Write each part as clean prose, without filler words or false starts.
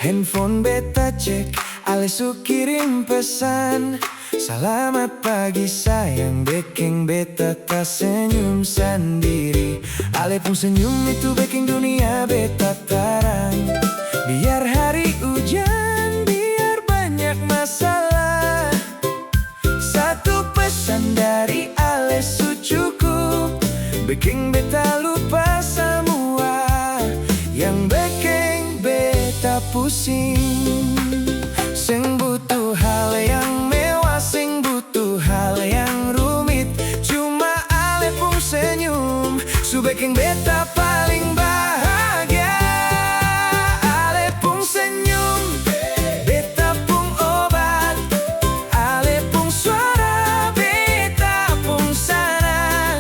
Handphone beta cek, ale su kirim pesan. Selamat pagi sayang, bikin beta tak senyum sendiri. Ale pun senyum itu bikin dunia beta tarang. Biar hari hujan, biar banyak masalah, satu pesan dari ale su cukup, bikin beta lupa semua yang bikin beta pusing. Sing butuh hal yang mewah, sing butuh hal yang rumit, cuma ale pun senyum su bikin beta paling bahagia. Ale pun senyum, beta pun obat. Ale pun suara, beta pun sana.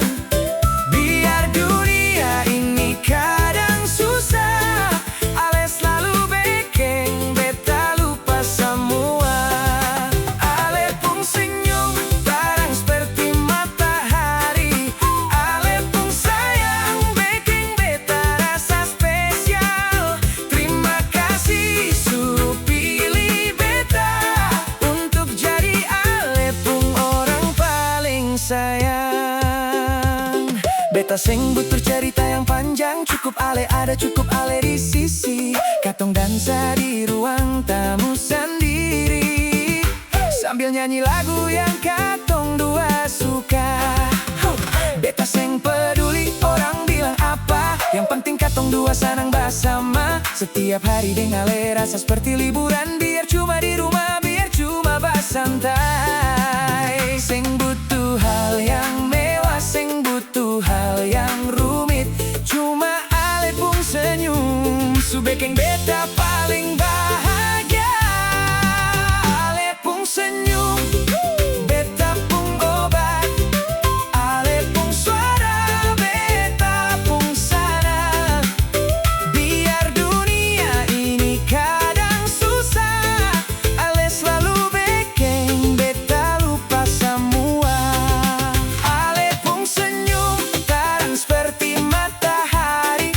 Biar dunia ini kadang susah, ale selalu bikin beta lupa semua. Ale pun senyum, terang seperti matahari. Ale pun sayang, bikin beta rasa spesial. Terima kasih suruh pilih beta untuk jadi ale pun orang paling sayang. Beta sing butuh cerita yang panjang, cukup ale ada, cukup ale di sisi. Katong dansa di ruang tamu sendiri, sambil nyanyi lagu yang katong dua suka. Beta sing peduli orang bilang apa, yang penting katong dua senang bersama. Setiap hari dengan ale rasa seperti liburan, biar cuma di rumah, biar cuma bersantai. Sing butuh hal yang mewah, sing butuh hal yang rumit, cuma ale pun senyum su bikin beta paling bahagia. Ale pun senyum, beta pun obat. Ale pun suara, beta pun sana. Biar dunia ini kadang susah, ale selalu bikin beta lupa semua. Ale pun senyum, terang seperti matahari.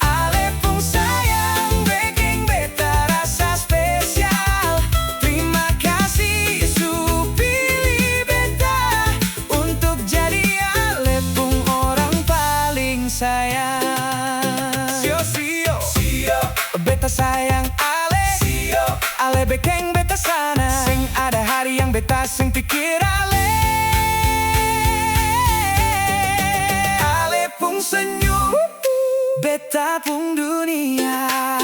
Ale pun sayang, bikin beta rasa spesial. Terima kasih su pilih beta untuk jadi ale pun orang paling sayang. Sio, beta sayang ale. Ale bikin beta sana. Sing ada hari yang beta sing pikir ale. Ale pun senyum, beta pun dunia.